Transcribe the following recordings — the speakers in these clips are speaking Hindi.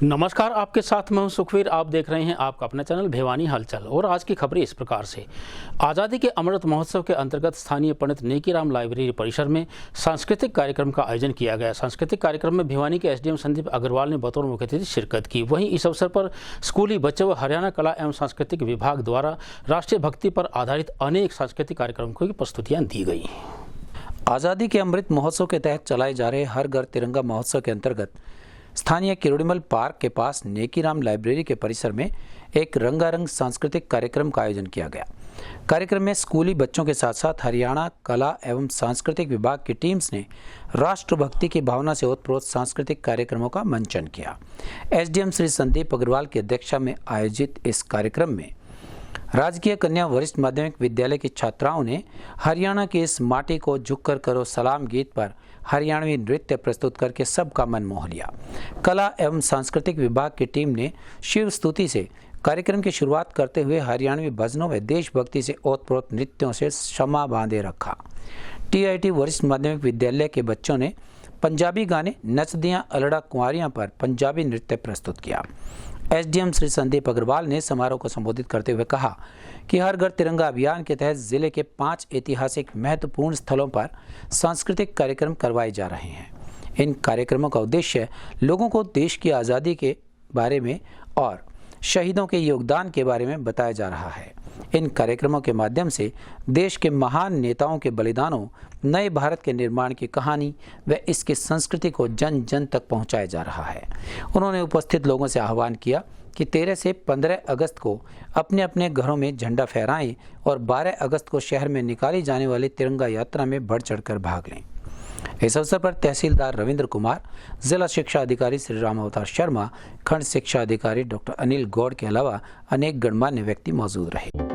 नमस्कार, आपके साथ मैं हूं सुखवीर। आप देख रहे हैं आपका अपना चैनल भिवानी हलचल। और आज की खबरें इस प्रकार से। आज़ादी के अमृत महोत्सव के अंतर्गत स्थानीय पंडित नेकीराम लाइब्रेरी परिसर में सांस्कृतिक कार्यक्रम का आयोजन किया गया। सांस्कृतिक कार्यक्रम में भिवानी के एसडीएम संदीप अग्रवाल ने बतौर मुख्य अतिथि शिरकत की। वहीं इस अवसर पर स्कूली बच्चों व हरियाणा कला एवं सांस्कृतिक विभाग द्वारा राष्ट्रीय भक्ति पर आधारित अनेक सांस्कृतिक कार्यक्रमों की प्रस्तुतियाँ दी गई। आज़ादी के अमृत महोत्सव के तहत चलाए जा रहे हर घर तिरंगा महोत्सव के अंतर्गत स्थानीय किरोड़ीमल पार्क के पास नेकीराम लाइब्रेरी के परिसर में एक रंगारंग सांस्कृतिक कार्यक्रम का आयोजन किया गया। कार्यक्रम में स्कूली बच्चों के साथ साथ हरियाणा कला एवं सांस्कृतिक विभाग की टीम्स ने राष्ट्रभक्ति की भावना से ओतप्रोत सांस्कृतिक कार्यक्रमों का मंचन किया। एसडीएम श्री संदीप अग्रवाल की अध्यक्षता में आयोजित इस कार्यक्रम में राजकीय कन्या वरिष्ठ माध्यमिक विद्यालय की छात्राओं ने हरियाणा की इस माटी को झुककर करो सलाम गीत पर हरियाणवी नृत्य प्रस्तुत करके सबका मन मोह लिया। कला एवं सांस्कृतिक विभाग की टीम ने शिव स्तुति से कार्यक्रम की शुरुआत करते हुए हरियाणवी भजनों व देशभक्ति से ओतप्रोत नृत्यों से क्षमा बांधे रखा। टीआईटी वरिष्ठ माध्यमिक विद्यालय के बच्चों ने पंजाबी गाने नच दियां अलड़ा कुंवारियां पर पंजाबी नृत्य प्रस्तुत किया। एसडीएम श्री संदीप अग्रवाल ने समारोह को संबोधित करते हुए कहा कि हर घर तिरंगा अभियान के तहत जिले के 5 ऐतिहासिक महत्वपूर्ण स्थलों पर सांस्कृतिक कार्यक्रम करवाए जा रहे हैं। इन कार्यक्रमों का उद्देश्य लोगों को देश की आज़ादी के बारे में और शहीदों के योगदान के बारे में बताया जा रहा है। इन कार्यक्रमों के माध्यम से देश के महान नेताओं के बलिदानों, नए भारत के निर्माण की कहानी व इसकी संस्कृति को जन जन तक पहुंचाया जा रहा है। उन्होंने उपस्थित लोगों से आह्वान किया कि 13 से 15 अगस्त को अपने अपने घरों में झंडा फहराएं और 12 अगस्त को शहर में निकाली जाने वाली तिरंगा यात्रा में बढ़ चढ़कर भाग लें। इस अवसर पर तहसीलदार रविंद्र कुमार, जिला शिक्षा अधिकारी श्री राम अवतार शर्मा, खंड शिक्षा अधिकारी डॉक्टर अनिल गौड़ के अलावा अनेक गणमान्य व्यक्ति मौजूद रहे।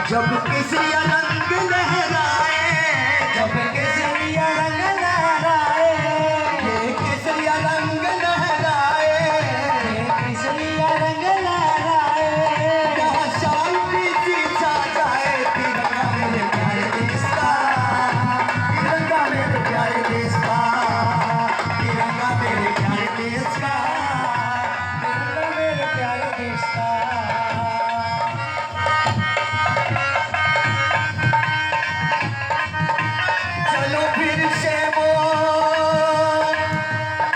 जब केसरिया रंग लहराए, जब केसरिया रंग लहराए, ये केसरिया रंग लहराए, केसरिया रंग लहराए, यहाँ शांति सी छा जाए। तिरंगा मेरे प्यारे देश का, तिरंगा मेरे प्यारे देश का, तिरंगा मेरे प्यारे देश का, तिरंगा मेरे प्यारे देश का।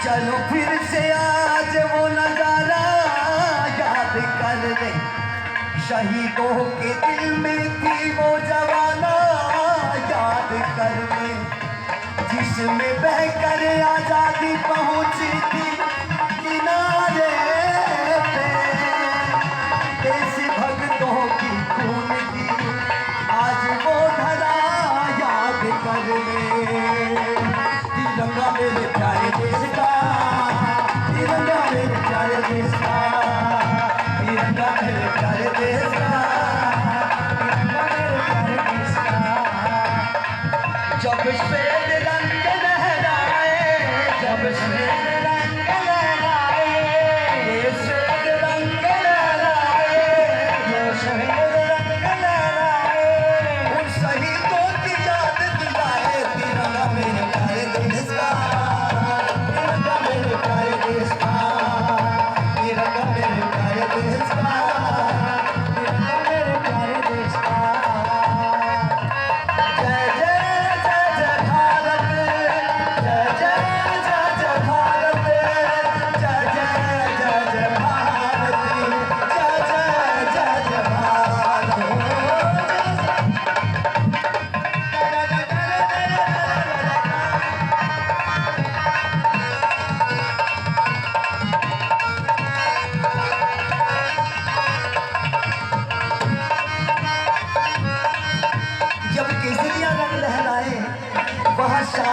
चलो फिर से आज वो नजारा याद कर ले, शहीदों के दिल में थी वो जवाना याद कर ले, जिसमें बहकर आजादी पहुंची थी किनारे पे। देश भक्तों की खून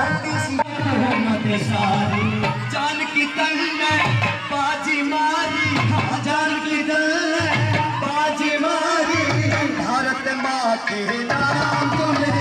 होती सी मत सारी जान की तन में बाजी मारी जान की तन में बाजी मारी भारत माँ के नाम तुम्हें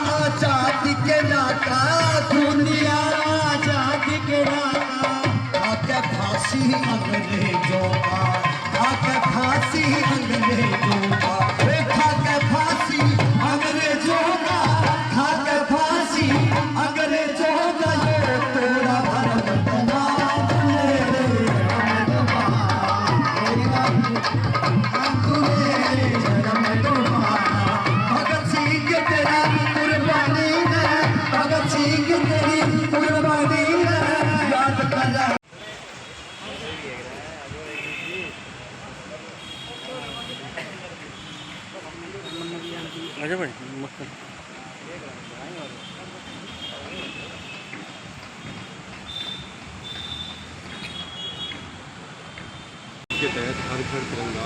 आजादी के नाता खून दिया आजादी के नाता आके फांसी अंग्रेजों का आके फांसी अंग्रेजों का खाके फांसी अंग्रेजों का खाके फांसी अंग्रेजों का ये तेरा भारत नाम भगत सिंह तेरा कुर्बानी है भगत सिंह तेरी कुर्बानी है याद कर अच्छा भाई मस्त के तहत हर घर तिरंगा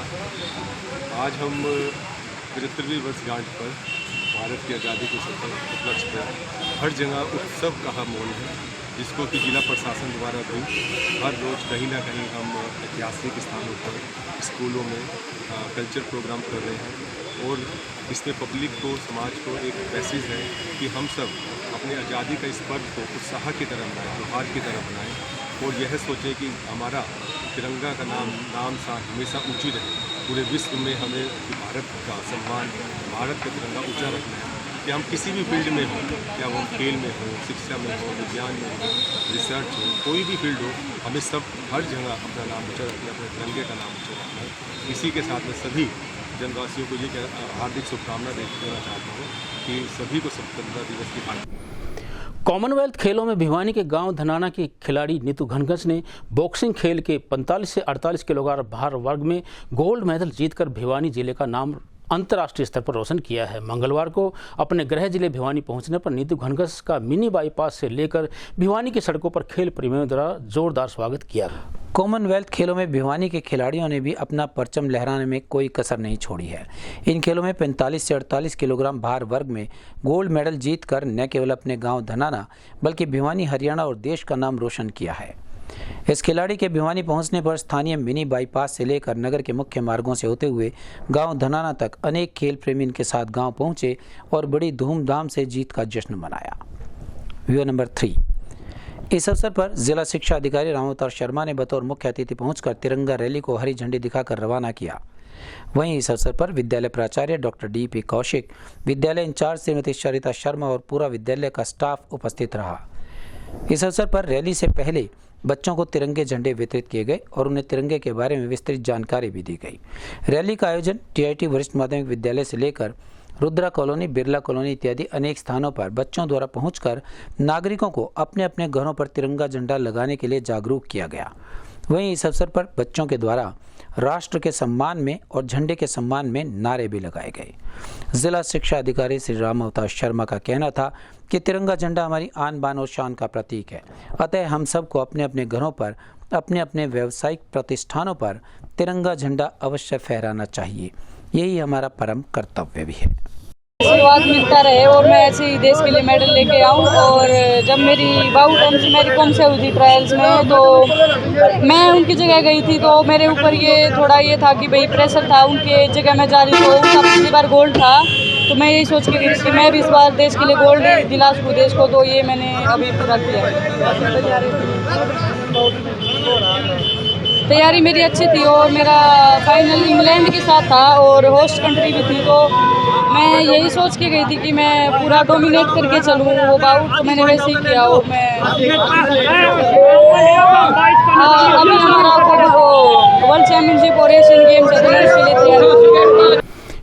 आज हम 75वीं वर्षगांठ पर भारत की आज़ादी के उपलक्ष्य पर हर जगह उत्सव का माहौल है, जिसको कि जिला प्रशासन द्वारा भी हर रोज़ कहीं ना कहीं हम ऐतिहासिक स्थानों पर स्कूलों में कल्चर प्रोग्राम कर रहे हैं और इसमें पब्लिक को समाज को एक मैसेज है कि हम सब अपने आज़ादी का इस पर्व को उत्साह की तरह बनाएं, त्योहार की तरह बनाएं और यह सोचें कि हमारा तिरंगा का नाम सा हमेशा ऊँची रहे। पूरे विश्व में हमें भारत का सम्मान, भारत का तिरंगा ऊँचा रखना है कि हम किसी भी फील्ड में हों, क्या वो खेल में हो, शिक्षा में हो, विज्ञान में हो, रिसर्च हो, कोई भी फील्ड हो, हमें सब हर जगह अपना नाम ऊँचा रखना है, अपने तिरंगे का नाम ऊँचा रखना है। इसी के साथ में सभी जनवासियों को ये हार्दिक शुभकामना देना चाहता हूँ कि सभी को स्वतंत्रता दिवस की हार्दिक। कॉमनवेल्थ खेलों में भिवानी के गांव धनाना की खिलाड़ी नीतू घनघस ने बॉक्सिंग खेल के 45 से 48 किलोग्राम भार वर्ग में गोल्ड मेडल जीतकर भिवानी जिले का नाम अंतर्राष्ट्रीय स्तर पर रोशन किया है। मंगलवार को अपने गृह जिले भिवानी पहुंचने पर नीतू घनघस का मिनी बाईपास से लेकर भिवानी की सड़कों पर खेल प्रेमियों द्वारा जोरदार स्वागत किया। कॉमनवेल्थ खेलों में भिवानी के खिलाड़ियों ने भी अपना परचम लहराने में कोई कसर नहीं छोड़ी है। इन खेलों में 45 से 48 किलोग्राम भार वर्ग में गोल्ड मेडल जीतकर न केवल अपने गांव धनाना बल्कि भिवानी, हरियाणा और देश का नाम रोशन किया है। इस खिलाड़ी के भिवानी पहुंचने पर स्थानीय मिनी बाईपास से लेकर नगर के मुख्य मार्गों से होते हुए गांव धनाना तक अनेक खेल प्रेमी इनके साथ गांव पहुंचे और बड़ी धूमधाम से जीत का जश्न मनाया। Video number 3। इस अवसर पर जिला शिक्षा अधिकारी रामावतार शर्मा ने बतौर मुख्य अतिथि पहुंचकर तिरंगा रैली को हरी झंडी दिखाकर रवाना किया। वहीं इस अवसर पर विद्यालय प्राचार्य डॉक्टर DP कौशिक, विद्यालय इंचार्ज श्रीमती सरिता शर्मा और पूरा विद्यालय का स्टाफ उपस्थित रहा। इस अवसर पर रैली से पहले बच्चों को तिरंगे झंडे वितरित किए गए और उन्हें तिरंगे के बारे में विस्तृत जानकारी भी दी गई। रैली का आयोजन TIT वरिष्ठ माध्यमिक विद्यालय से लेकर रुद्रा कॉलोनी, बिरला कॉलोनी इत्यादि अनेक स्थानों पर बच्चों द्वारा पहुंचकर नागरिकों को अपने अपने घरों पर तिरंगा झंडा लगाने के लिए जागरूक किया गया। वहीं इस अवसर पर बच्चों के द्वारा राष्ट्र के सम्मान में और झंडे के सम्मान में नारे भी लगाए गए। जिला शिक्षा अधिकारी श्री रामावतार शर्मा का कहना था कि तिरंगा झंडा हमारी आन बान और शान का प्रतीक है, अतः हम सबको अपने अपने घरों पर, अपने अपने व्यावसायिक प्रतिष्ठानों पर तिरंगा झंडा अवश्य फहराना चाहिए। यही हमारा परम कर्तव्य भी है। आशीर्वाद मिलता रहे और मैं ऐसे ही देश के लिए मेडल लेके आऊँ। और जब मेरी बाबू मेरी कम से हुई थी ट्रायल्स में, तो मैं उनकी जगह गई थी, तो मेरे ऊपर ये थोड़ा ये था कि भाई प्रेशर था, उनके जगह मैं जा रही थी, उनका पिछली बार गोल्ड था, तो मैं यही सोच के गई कि मैं भी इस बार देश के लिए गोल्ड दिला सकूँ देश को, तो ये मैंने अभी पूरा किया। तैयारी मेरी अच्छी थी और मेरा फाइनल इंग्लैंड के साथ था और होस्ट कंट्री भी थी, तो मैं यही सोच के गई थी कि मैं पूरा डोमिनेट करके चलूँ वो बाउट, तो मैंने वैसे ही किया। और मैं अभी हमारा वर्ल्ड चैम्पियनशिप और एशियन गेम्स है, तो मैं इसके लिए तैयारी।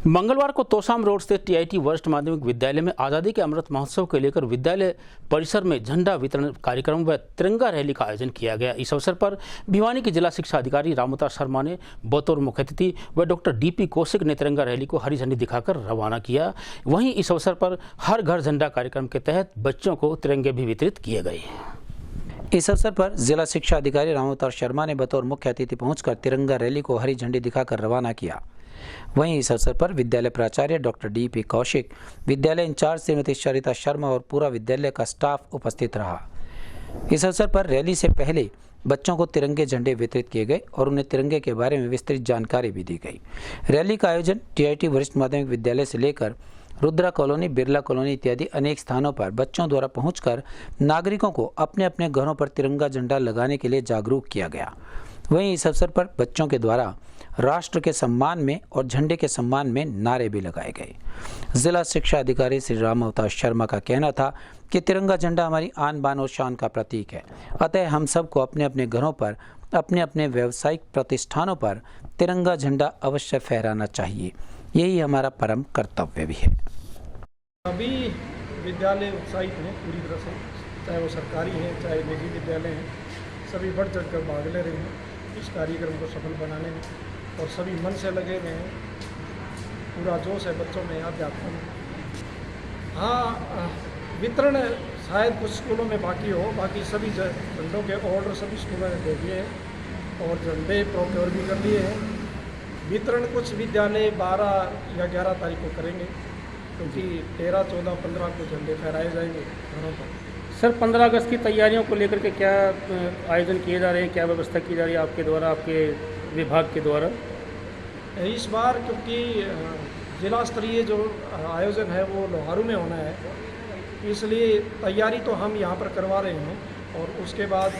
मंगलवार को तोशाम रोड स्थित टीआईटी वरिष्ठ माध्यमिक विद्यालय में आज़ादी के अमृत महोत्सव को लेकर विद्यालय परिसर में झंडा वितरण कार्यक्रम व तिरंगा रैली का आयोजन किया गया। इस अवसर पर भिवानी के जिला शिक्षा अधिकारी रामोता शर्मा ने बतौर मुख्य अतिथि व डॉक्टर डीपी कौशिक ने तिरंगा रैली को हरी झंडी दिखाकर रवाना किया। वहीं इस अवसर पर हर घर झंडा कार्यक्रम के तहत बच्चों को तिरंगे भी वितरित किए गए। इस अवसर पर जिला शिक्षा अधिकारी रामोता शर्मा ने बतौर मुख्य अतिथि पहुंचकर तिरंगा रैली को हरी झंडी दिखाकर रवाना किया। वहीं इस अवसर पर विद्यालय प्राचार्य डॉक्टर डीपी कौशिक, विद्यालय इंचार्ज श्रीमती सरिता शर्मा और पूरा विद्यालय का स्टाफ उपस्थित रहा। इस अवसर पर रैली से पहले बच्चों को तिरंगे झंडे वितरित किए गए और उन्हें तिरंगे के बारे में विस्तृत जानकारी भी दी गई। रैली का आयोजन टीआईटी वरिष्ठ माध्यमिक विद्यालय से लेकर रुद्रा कॉलोनी, बिरला कॉलोनी इत्यादि अनेक स्थानों पर बच्चों द्वारा पहुंचकर नागरिकों को अपने अपने घरों पर तिरंगा झंडा लगाने के लिए जागरूक किया गया। वहीं इस अवसर पर बच्चों के द्वारा राष्ट्र के सम्मान में और झंडे के सम्मान में नारे भी लगाए गए। जिला शिक्षा अधिकारी श्री रामोता शर्मा का कहना था कि तिरंगा झंडा हमारी आन बान और शान का प्रतीक है, अतः हम सबको अपने अपने घरों पर, अपने अपने व्यावसायिक प्रतिष्ठानों पर तिरंगा झंडा अवश्य फहराना चाहिए। यही हमारा परम कर्तव्य भी है। सभी विद्यालय उत्साहित हैं पूरी तरह से, चाहे वो सरकारी हैं चाहे निजी विद्यालय हैं, सभी बढ़ चढ़ कर भाग ले रहे हैं इस कार्यक्रम को सफल बनाने में और सभी मन से लगे हुए हैं। पूरा जोश है बच्चों में, अध्यापकों में। हाँ, वितरण शायद कुछ स्कूलों में बाकी हो, बाकी सभी झंडों के ऑर्डर सभी स्कूलों ने दे दिए हैं और झंडे प्रोक्योर भी कर लिए हैं। वितरण कुछ विद्यालय 12 या 11 तारीख को करेंगे, क्योंकि 13, 14, 15 को झंडे फहराए जाएंगे घरों पर। सर, 15 अगस्त की तैयारियों को लेकर के क्या आयोजन किए जा रहे हैं, क्या व्यवस्था की जा रही है आपके द्वारा, आपके विभाग के द्वारा? इस बार क्योंकि जिला स्तरीय जो आयोजन है वो लोहारू में होना है, इसलिए तैयारी तो हम यहाँ पर करवा रहे हैं और उसके बाद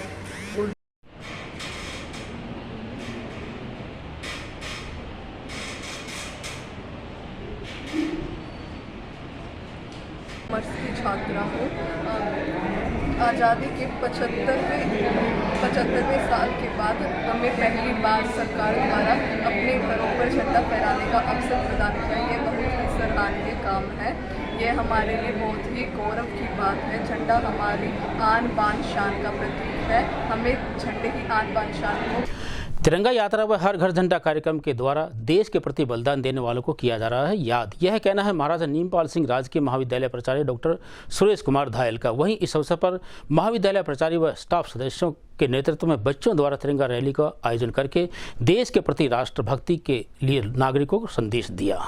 कॉमर्स की छात्रा हूँ। आज़ादी के 75वें साल के बाद हमें पहली बार सरकार द्वारा अपने घरों पर झंडा फहराने का अवसर प्रदान किया। ये बहुत ही सराहनीय काम है। ये हमारे लिए बहुत ही गौरव की बात है। झंडा हमारी आन बान शान का प्रतीक है। हमें झंडे की आन बान शान को तिरंगा यात्रा व हर घर झंडा कार्यक्रम के द्वारा देश के प्रति बलिदान देने वालों को किया जा रहा है याद। यह कहना है महाराजा नीमपाल सिंह राजकीय महाविद्यालय प्राचार्य डॉक्टर सुरेश कुमार धायल का। वहीं इस अवसर पर महाविद्यालय प्राचार्य व स्टाफ सदस्यों के नेतृत्व में बच्चों द्वारा तिरंगा रैली का आयोजन करके देश के प्रति राष्ट्रभक्ति के लिए नागरिकों को संदेश दिया।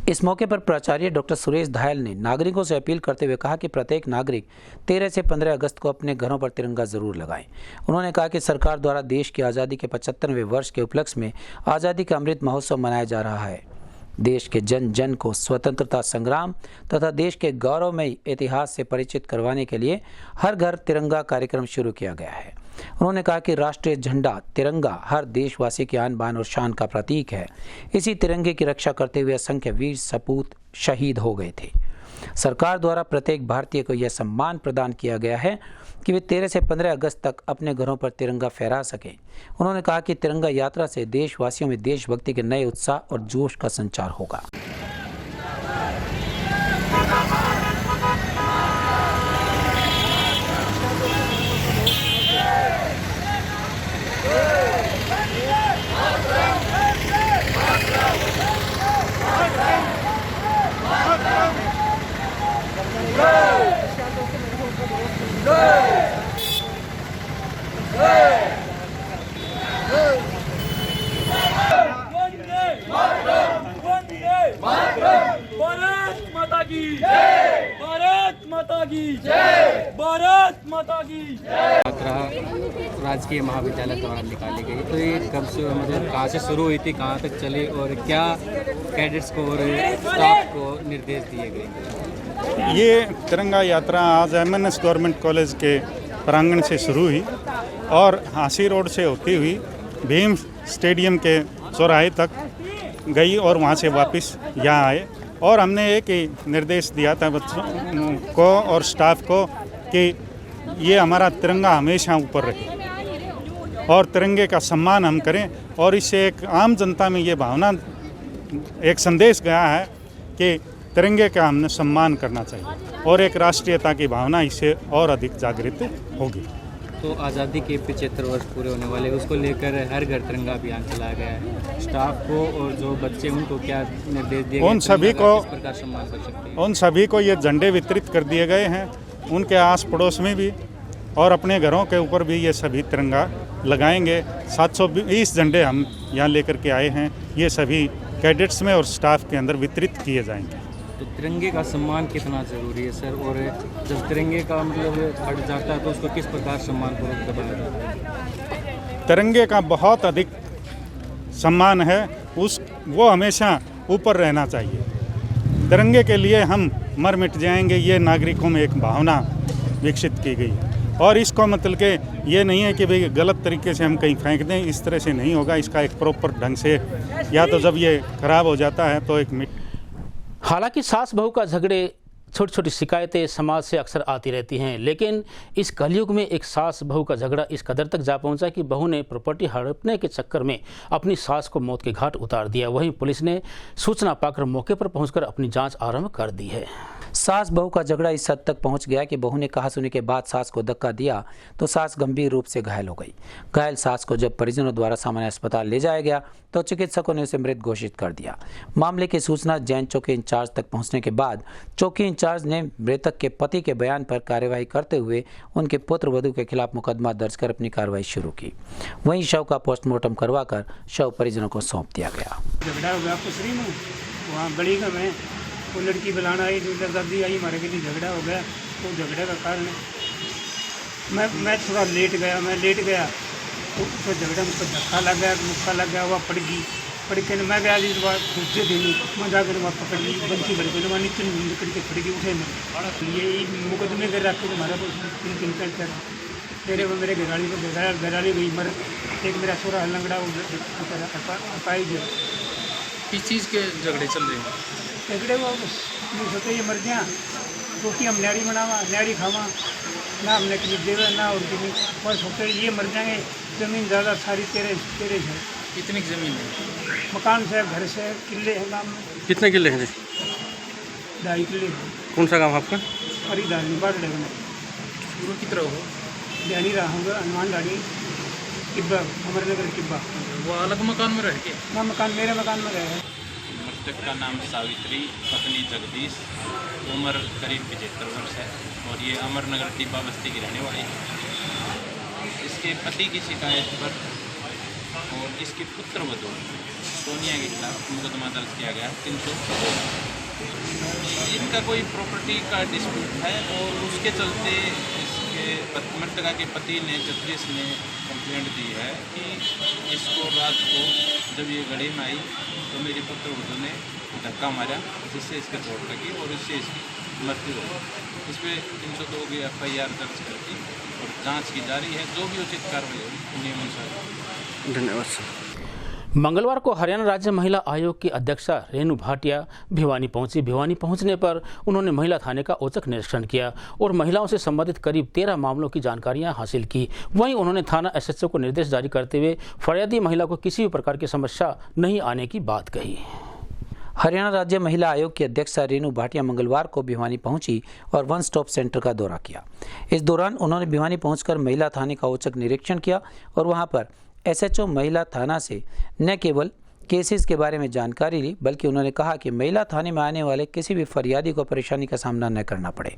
इस मौके पर प्राचार्य डॉक्टर सुरेश धायल ने नागरिकों से अपील करते हुए कहा कि प्रत्येक नागरिक 13 से 15 अगस्त को अपने घरों पर तिरंगा जरूर लगाएं। उन्होंने कहा कि सरकार द्वारा देश की आज़ादी के 75वें वर्ष के उपलक्ष्य में आज़ादी का अमृत महोत्सव मनाया जा रहा है। देश के जन जन को स्वतंत्रता संग्राम तथा देश के गौरवमयी इतिहास से परिचित करवाने के लिए हर घर तिरंगा कार्यक्रम शुरू किया गया है। उन्होंने कहा कि राष्ट्रीय झंडा तिरंगा हर देशवासी की आन बान और शान का प्रतीक है। इसी तिरंगे की रक्षा करते हुए असंख्य वीर सपूत शहीद हो गए थे। सरकार द्वारा प्रत्येक भारतीय को यह सम्मान प्रदान किया गया है कि वे 13 से 15 अगस्त तक अपने घरों पर तिरंगा फहरा सकें। उन्होंने कहा कि तिरंगा यात्रा से देशवासियों में देशभक्ति के नए उत्साह और जोश का संचार होगा। भारत माता की जय, भारत माता की जय, भारत माता की जय। यात्रा राजकीय महाविद्यालय द्वारा निकाली गई, तो ये कब से, मतलब कहाँ से शुरू हुई थी, कहाँ तक चली और क्या कैडेट्स को और स्टाफ को निर्देश दिए गए? ये तिरंगा यात्रा आज एमएनएस गवर्नमेंट कॉलेज के प्रांगण से शुरू हुई और हांसी रोड से होती हुई भीम स्टेडियम के चौराहे तक गई और वहाँ से वापस यहाँ आए। और हमने एक ही निर्देश दिया था बच्चों को और स्टाफ को कि ये हमारा तिरंगा हमेशा ऊपर रहे और तिरंगे का सम्मान हम करें और इससे एक आम जनता में ये भावना एक संदेश गया है कि तिरंगे का हमने सम्मान करना चाहिए और एक राष्ट्रीयता की भावना इससे और अधिक जागृत होगी। तो आज़ादी के 75 वर्ष पूरे होने वाले, उसको लेकर हर घर तिरंगा अभियान चलाया गया है। स्टाफ को और जो बच्चे उनको क्या निर्देश दिए गए, उन सभी को किस प्रकार सम्मान कर सकते हैं? उन सभी को ये झंडे वितरित कर दिए गए हैं, उनके आस पड़ोस में भी और अपने घरों के ऊपर भी ये सभी तिरंगा लगाएंगे। 720 झंडे हम यहाँ लेकर के आए हैं, ये सभी कैडेट्स में और स्टाफ के अंदर वितरित किए जाएंगे। तो तिरंगे का सम्मान कितना ज़रूरी है सर, और जब तिरंगे का मतलब फट जाता है तो उसको किस प्रकार सम्मानपूर्वक दबाया जाता है? तिरंगे का बहुत अधिक सम्मान है, वो हमेशा ऊपर रहना चाहिए। तिरंगे के लिए हम मर मिट जाएंगे, ये नागरिकों में एक भावना विकसित की गई और इसको मतलब कि ये नहीं है कि भाई गलत तरीके से हम कहीं फेंक दें, इस तरह से नहीं होगा। इसका एक प्रॉपर ढंग से, या तो जब ये खराब हो जाता है तो एक हालांकि सास बहू का झगड़े, छोटी छोटी शिकायतें समाज से अक्सर आती रहती हैं, लेकिन इस कलयुग में एक सास बहू का झगड़ा इस कदर तक जा पहुंचा कि बहू ने प्रॉपर्टी हड़पने के चक्कर में अपनी सास को मौत के घाट उतार दिया। वहीं पुलिस ने सूचना पाकर मौके पर पहुंचकर अपनी जांच आरंभ कर दी है। सास बहू का झगड़ा इस हद तक पहुंच गया कि बहू ने कहा सुनी के बाद सास को धक्का दिया तो सास गंभीर रूप से घायल हो गई। घायल सास को जब परिजनों द्वारा सामान्य अस्पताल ले जाया गया तो चिकित्सकों ने उसे मृत घोषित कर दिया। मामले की सूचना जैन चौकी इंचार्ज तक पहुंचने के बाद चौकी इंचार्ज ने मृतक के पति के बयान पर कार्यवाही करते हुए उनके पुत्र वधू के खिलाफ मुकदमा दर्ज कर अपनी कार्रवाई शुरू की। वहीं शव का पोस्टमार्टम करवाकर शव परिजनों को सौंप दिया गया। झगड़ा हो गया पुसरी में, वहाँ गली का में वो लड़की बुलाना आई, दादी आई, हमारे के लिए झगड़ा हो गया। तो झगड़े का कारण मैं थोड़ा लेट गया तो झगड़ा मुझको धक्का लग गया, वह पड़ के मैं गया इस बार दूसरे दिन मैं जाकर वहाँ पकड़ ली, बंसी भर के वहाँ नीचे निकल के पड़ गई, उठे मैं ये मुकदमे कर रखे हमारा तीन मेरे घराली गई मर, एक मेरा छोरा लंगड़ा अपाई गया। किस चीज़ के झगड़े चल रहे हैं? झगड़े वो सोचे ये मर गया, रोटी हम न्यारी बनावा, न्यारी खावा ना, हमने कहीं देवे ना और कहीं, और सोचे ये मर जाएंगे। ज़मीन ज़्यादा सारी तेरे है। कितनी ज़मीन है? मकान से, घर से, किले है नाम में। कितने किले हैं? 2.5 किले। कौन सा गाँव आपका? खरीदार निबाड़ लेना गुरु की तरह हो ध्यानी रहा हूँगा, हनुमान डाड़ी किब्बा, अमरनगर किब्बा। वो अलग मकान में रह के? ना, मकान मेरे मकान में रहे। मृतक का नाम सावित्री, पत्नी जगदीश, उम्र करीब 75 वर्ष है और ये अमरनगर टिब्बा बस्ती की रहने वाली है। इसके पति की शिकायत पर और इसके पुत्र वधू सोनिया के खिलाफ मुकदमा दर्ज किया गया 302। इनका कोई प्रॉपर्टी का डिस्प्यूट है और उसके चलते इसके मृतका के पति ने, जगदीश ने कंप्लेंट दी है कि इसको रात को जब ये गली में आई तो मेरे पुत्र वधू ने धक्का मारा जिससे इसके चोट लगी और इससे इसकी मृत्यु हो गई। इस पर 302 की FIR दर्ज करके और जांच की जा रही है, जो भी उचित कार्रवाई होगी नियमानुसार। धन्यवाद सर। मंगलवार को हरियाणा राज्य महिला आयोग की अध्यक्षा रेणु भाटिया भिवानी पहुंची। भिवानी पहुंचने पर उन्होंने महिला थाने का औचक निरीक्षण किया और महिलाओं से संबंधित करीब 13 मामलों की जानकारियां हासिल की। वहीं उन्होंने थाना SHO को निर्देश जारी करते हुए फरियादी महिला को किसी भी प्रकार की समस्या नहीं आने की बात कही। हरियाणा राज्य महिला आयोग की अध्यक्षा रेणु भाटिया मंगलवार को भिवानी पहुंची और वन स्टॉप सेंटर का दौरा किया। इस दौरान उन्होंने भिवानी पहुंचकर महिला थाने का औचक निरीक्षण किया और वहां पर SHO महिला थाना से न केवल केसेस के बारे में जानकारी ली, बल्कि उन्होंने कहा कि महिला थाने में आने वाले किसी भी फरियादी को परेशानी का सामना न करना पड़े।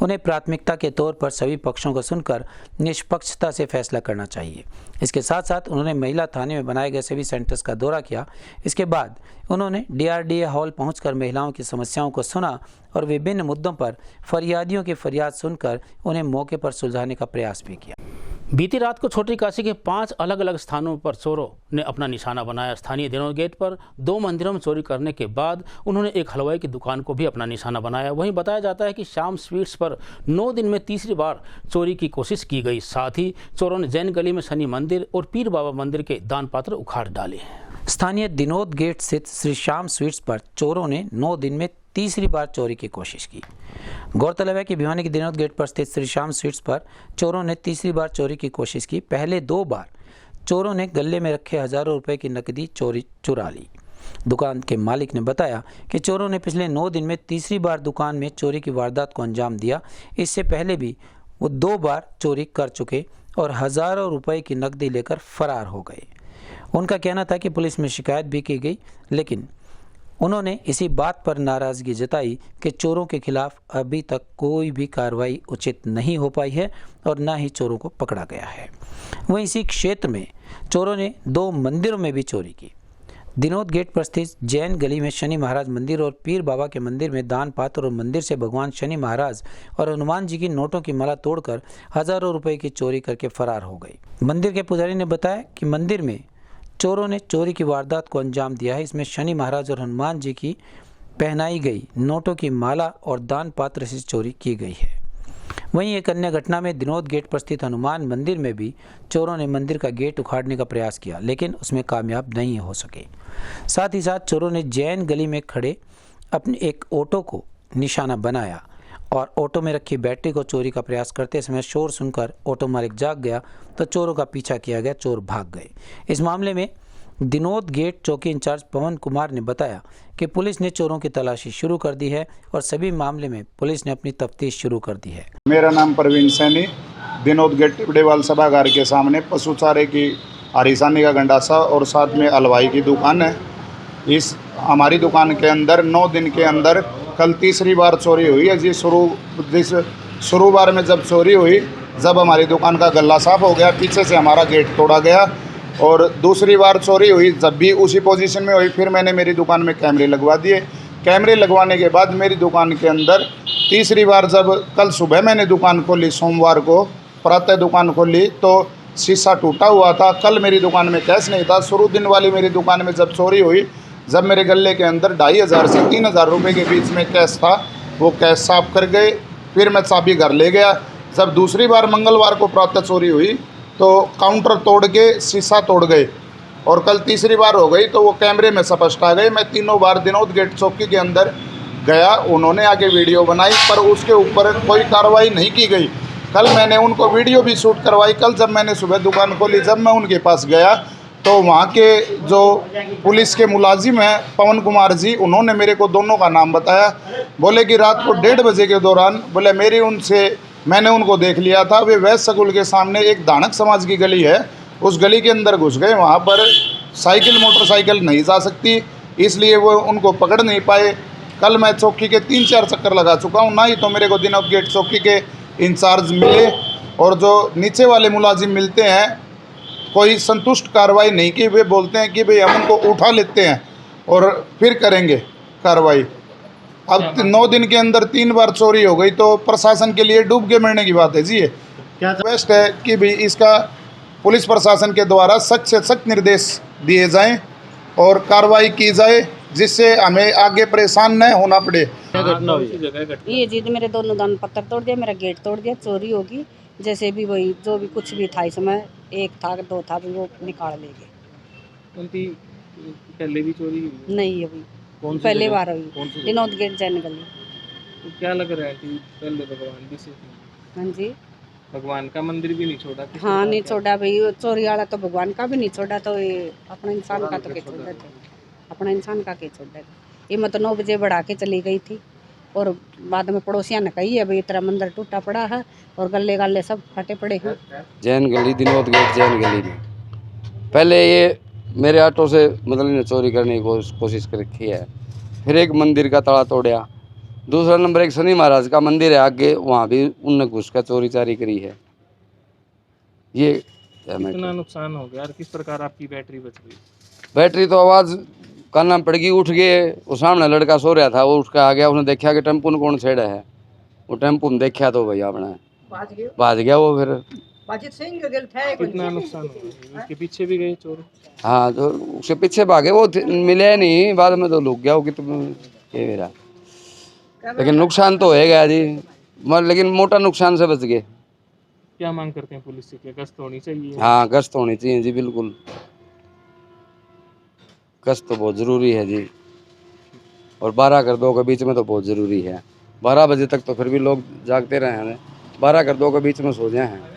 उन्हें प्राथमिकता के तौर पर सभी पक्षों को सुनकर निष्पक्षता से फैसला करना चाहिए। इसके साथ साथ उन्होंने महिला थाने में बनाए गए सभी सेंटर्स का दौरा किया। इसके बाद उन्होंने DRDA हॉल पहुंचकर महिलाओं की समस्याओं को सुना और विभिन्न मुद्दों पर फरियादियों की फरियाद सुनकर उन्हें मौके पर सुलझाने का प्रयास भी किया। बीती रात को छोटी काशी के 5 अलग अलग स्थानों पर चोरों ने अपना निशाना बनाया। स्थानीय दिनों गेट पर 2 मंदिरों में चोरी करने के बाद उन्होंने एक हलवाई की दुकान को भी अपना निशाना बनाया। वहीं बताया जाता है कि श्याम स्वीट्स पर 9 दिन में तीसरी बार चोरी की कोशिश की गई। साथ ही चोरों ने जैन गली में शनि मंदिर और पीर बाबा मंदिर के दान पात्र उखाड़ डाले। स्थानीय दिनोद गेट स्थित श्री श्याम स्वीट्स पर चोरों ने 9 दिन में तीसरी बार चोरी की कोशिश की। गौरतलब है कि भिवानी के दिनोद गेट पर स्थित श्री श्याम स्वीट्स पर चोरों ने तीसरी बार चोरी की कोशिश की। पहले 2 बार चोरों ने गले में रखे हजारों रुपए की नकदी चुरा ली। दुकान के मालिक ने बताया कि चोरों ने पिछले 9 दिन में तीसरी बार दुकान में चोरी की वारदात को अंजाम दिया। इससे पहले भी वो 2 बार चोरी कर चुके और हज़ारों रुपए की नकदी लेकर फरार हो गए। उनका कहना था कि पुलिस में शिकायत भी की गई, लेकिन उन्होंने इसी बात पर नाराज़गी जताई कि चोरों के खिलाफ अभी तक कोई भी कार्रवाई उचित नहीं हो पाई है और ना ही चोरों को पकड़ा गया है। वहीं इसी क्षेत्र में चोरों ने 2 मंदिरों में भी चोरी की। दिनोद गेट पर स्थित जैन गली में शनि महाराज मंदिर और पीर बाबा के मंदिर में दान पात्र और मंदिर से भगवान शनि महाराज और हनुमान जी की नोटों की माला तोड़कर हज़ारों रुपए की चोरी करके फरार हो गई। मंदिर के पुजारी ने बताया कि मंदिर में चोरों ने चोरी की वारदात को अंजाम दिया है। इसमें शनि महाराज और हनुमान जी की पहनाई गई नोटों की माला और दान पात्र से चोरी की गई है। वहीं एक अन्य घटना में दिनोद गेट पर स्थित हनुमान मंदिर में भी चोरों ने मंदिर का गेट उखाड़ने का प्रयास किया, लेकिन उसमें कामयाब नहीं हो सके। साथ ही साथ चोरों ने जैन गली में खड़े अपने एक ऑटो को निशाना बनाया और ऑटो में रखी बैटरी को चोरी का प्रयास करते समय शोर सुनकर ऑटो मालिक जाग गया तो चोरों का पीछा किया गया, चोर भाग गए। इस मामले में दिनोद गेट चौकी इंचार्ज पवन कुमार ने बताया कि पुलिस ने चोरों की तलाशी शुरू कर दी है और सभी मामले में पुलिस ने अपनी तफ्तीश शुरू कर दी है। मेरा नाम प्रवीण सैनी, दिनोद गेट टिपडेवाल सभागार के सामने पशु चारे की हरीसानी का गंडासा और साथ में हलवाई की दुकान है। इस हमारी दुकान के अंदर 9 दिन के अंदर कल तीसरी बार चोरी हुई है जी। शुरू बार में जब चोरी हुई, जब हमारी दुकान का गल्ला साफ हो गया, पीछे से हमारा गेट तोड़ा गया और दूसरी बार चोरी हुई जब भी उसी पोजीशन में हुई। फिर मैंने मेरी दुकान में कैमरे लगवा दिए। कैमरे लगवाने के बाद मेरी दुकान के अंदर तीसरी बार जब कल सुबह मैंने दुकान खोली, सोमवार को प्रातः दुकान खोली तो शीशा टूटा हुआ था। कल मेरी दुकान में कैश नहीं था। शुरू दिन वाली मेरी दुकान में जब चोरी हुई, जब मेरे गले के अंदर 2500 से 3000 रुपये के बीच में कैश था, वो कैश साफ कर गए। फिर मैं चाबी घर ले गया। जब दूसरी बार मंगलवार को प्रातः चोरी हुई तो काउंटर तोड़ के शीशा तोड़ गए और कल तीसरी बार हो गई तो वो कैमरे में स्पष्ट आ गए। मैं तीनों बार दिनोद गेट चौकी के अंदर गया, उन्होंने आगे वीडियो बनाई पर उसके ऊपर कोई कार्रवाई नहीं की गई। कल मैंने उनको वीडियो भी शूट करवाई। कल जब मैंने सुबह दुकान खोली, जब मैं उनके पास गया तो वहाँ के जो पुलिस के मुलाजिम हैं पवन कुमार जी, उन्होंने मेरे को दोनों का नाम बताया। बोले कि रात को 1:30 बजे के दौरान बोले मैंने उनको देख लिया था। वे वैश्य स्कूल के सामने एक दानक समाज की गली है, उस गली के अंदर घुस गए। वहाँ पर साइकिल मोटरसाइकिल नहीं जा सकती, इसलिए वो उनको पकड़ नहीं पाए। कल मैं चौकी के 3-4 चक्कर लगा चुका हूँ, ना ही तो मेरे को दिनोद गेट चौकी के इंचार्ज मिले और जो नीचे वाले मुलाजिम मिलते हैं, कोई संतुष्ट कार्रवाई नहीं की। वे बोलते हैं कि भाई हम उनको उठा लेते हैं और फिर करेंगे कार्रवाई। अब 9 दिन के अंदर 3 बार चोरी हो गई तो प्रशासन के लिए डूब के मरने की बात है जी। ये क्या रिक्वेस्ट है कि भाई इसका पुलिस प्रशासन के द्वारा सख्त से सख्त निर्देश दिए जाएं और कार्रवाई की जाए, जिससे हमें आगे परेशान न होना पड़े। ये जी मेरे दोनों दान पत्थर तोड़ दिया, मेरा गेट तोड़ दिया, चोरी होगी। जैसे भी वही जो भी कुछ भी था, इसमें 1 था 2 था भी वो निकाल ले गए। पहले भी चोरी हुई? नहीं, अभी पहले बार हुई दिनोद गेट जैन गली। तो क्या लग रहा है कि पहले भगवान भी से? हाँ जी, भगवान का मंदिर भी नहीं छोड़ा? हाँ नहीं छोड़ा भाई, चोरी वाला तो भगवान का भी नहीं छोड़ा, तो ये अपना इंसान का तो क्या छोड़ देते, अपना इंसान का क्या छोड़ देते। ये मतलब 9 बजे बढ़ा के चली गई थी और बाद में पड़ोसियाँ ने कही है भाई तेरा मंदिर टूटा पड़ा है और गले गले सब फटे पड़े हैं। जैन गली, दिनोद गेट जैन गली में पहले ये मेरे ऑटो से मतलब ने चोरी करने की कोशिश कर रखी है। फिर एक मंदिर का ताला तोड़ा। दूसरा नंबर एक शनि महाराज का मंदिर है आगे, वहाँ भी उनने घुस कर चोरी चारी करी है। ये कितना नुकसान हो गया और किस प्रकार आपकी बैटरी बच गई? बैटरी तो आवाज़ कान पड़ गई, उठ गए। वो सामने लड़का सो रहा था, वो उठ कर आ गया। उसने देखा कि टेम्पू ने कौन छेड़ा है। वो टेम्पू में देखा तो भैया अपना भाज गया वो। फिर कितना नुकसान हुआ? उसके पीछे भी गए चोर? हाँ, तो उसके पीछे भागे, वो मिले नहीं, बाद में तो लुक गया वो कि ये मेरा। लेकिन नुकसान तो हो गया जी, लेकिन मोटा नुकसान से बच गए। क्या मांग करते हैं पुलिस से? क्या गश्त होनी चाहिए? हाँ, गश्त होनी चाहिए जी, बिल्कुल। गश्त तो बहुत ज़रूरी है जी, और 12 कर 2 के बीच में तो बहुत ज़रूरी है। 12 बजे तक तो फिर भी लोग जागते रहे हैं, 12 कर 2 के बीच में सो जाए हैं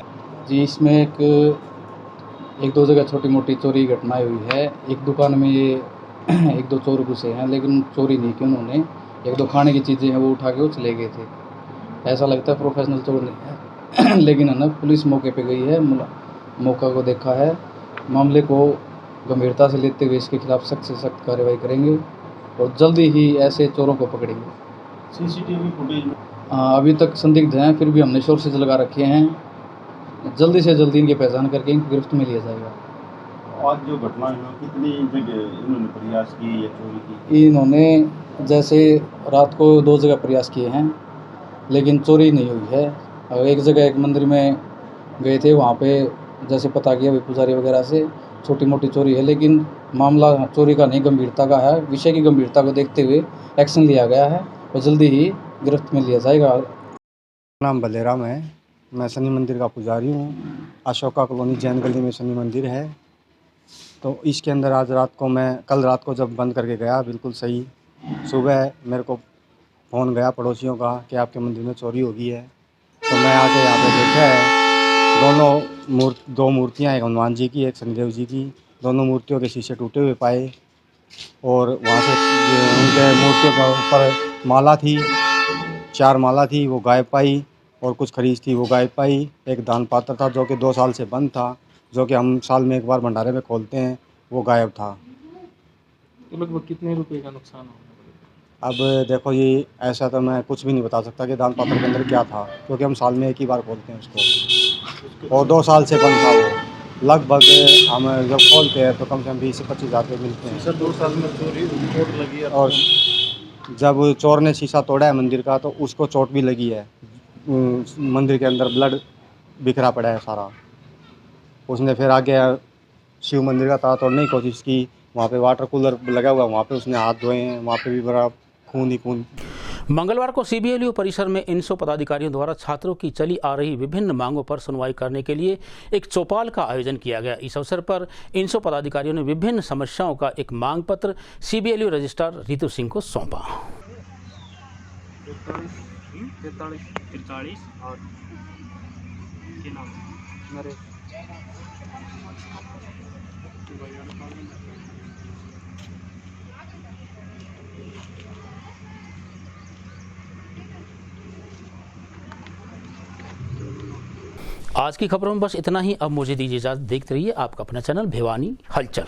जी। इसमें एक 2 जगह छोटी मोटी चोरी घटनाएं हुई है। एक दुकान में ये एक दो चोर घुसे हैं, लेकिन चोरी नहीं की उन्होंने। एक दो खाने की चीज़ें हैं वो उठा के वो चले गए थे। ऐसा लगता है प्रोफेशनल चोर नहीं है लेकिन है ना, पुलिस मौके पे गई है, मौका को देखा है, मामले को गंभीरता से लेते हुए इसके खिलाफ सख्त से सख्त कार्रवाई करेंगे और जल्दी ही ऐसे चोरों को पकड़ेंगे। सीसीटीवी फुटेज अभी तक संदिग्ध हैं, फिर भी हमने सोर्सेज लगा रखे हैं। जल्दी से जल्दी इनकी पहचान करके इनको गिरफ्त में लिया जाएगा। आज जो घटना है कितनी जगह इन्होंने प्रयास किए या चोरी की? इन्होंने जैसे रात को 2 जगह प्रयास किए हैं, लेकिन चोरी नहीं हुई है। और एक जगह एक मंदिर में गए थे, वहाँ पे जैसे पता किया भाई पुजारी वगैरह से, छोटी मोटी चोरी है, लेकिन मामला चोरी का नहीं गंभीरता का है। विषय की गंभीरता को देखते हुए एक्शन लिया गया है और जल्दी ही गिरफ्त में लिया जाएगा। नाम बलेराम है, मैं शनि मंदिर का पुजारी हूँ। अशोका कॉलोनी जैन गली में शनि मंदिर है। तो इसके अंदर आज रात को कल रात को जब बंद करके गया, बिल्कुल सही सुबह मेरे को फ़ोन गया पड़ोसियों का कि आपके मंदिर में चोरी हो गई है। तो मैं आके यहाँ पे देखा है दो मूर्तियाँ, एक हनुमान जी की, एक शनिदेव जी की। दोनों मूर्तियों के शीशे टूटे हुए पाए और वहाँ से उनके मूर्तियों के ऊपर माला थी, 4 माला थी, वो गायब पाई और कुछ खरीद थी वो गायब पाई। एक दान पात्र था जो कि 2 साल से बंद था, जो कि हम साल में एक बार भंडारे में खोलते हैं, वो गायब था। तो लगभग कितने रुपए का नुकसान हो? अब देखो ये ऐसा तो मैं कुछ भी नहीं बता सकता कि दान पात्र के अंदर क्या था, क्योंकि हम साल में एक ही बार खोलते हैं उसको और 2 साल से बंद था वो। लगभग हम जब खोलते हैं तो कम से कम 20 से 25 हज़ार रुपये मिलते हैं। सर 2 साल में चोरी चोट लगी है और जब चोर ने शीशा तोड़ा है मंदिर का तो उसको चोट भी लगी है। मंदिर के अंदर ब्लड बिखरा पड़ा है सारा। उसने फिर आगे शिव मंदिर का ताला तोड़ने की कोशिश की, वहाँ पे वाटर कूलर लगा हुआ, वहाँ पे उसने हाथ धोए हैं, वहाँ पे भी बड़ा खून ही खून। मंगलवार को सीबीएलयू परिसर में इनसो पदाधिकारियों द्वारा छात्रों की चली आ रही विभिन्न मांगों पर सुनवाई करने के लिए एक चौपाल का आयोजन किया गया। इस अवसर पर इनसो पदाधिकारियों ने विभिन्न समस्याओं का एक मांग पत्र सीबीएलयू रजिस्ट्रार रितु सिंह को सौंपा। 43 और क्या नाम है? आज की खबरों में बस इतना ही। अब मुझे दीजिए इजाजत। देखते रहिए आपका अपना चैनल भिवानी हलचल।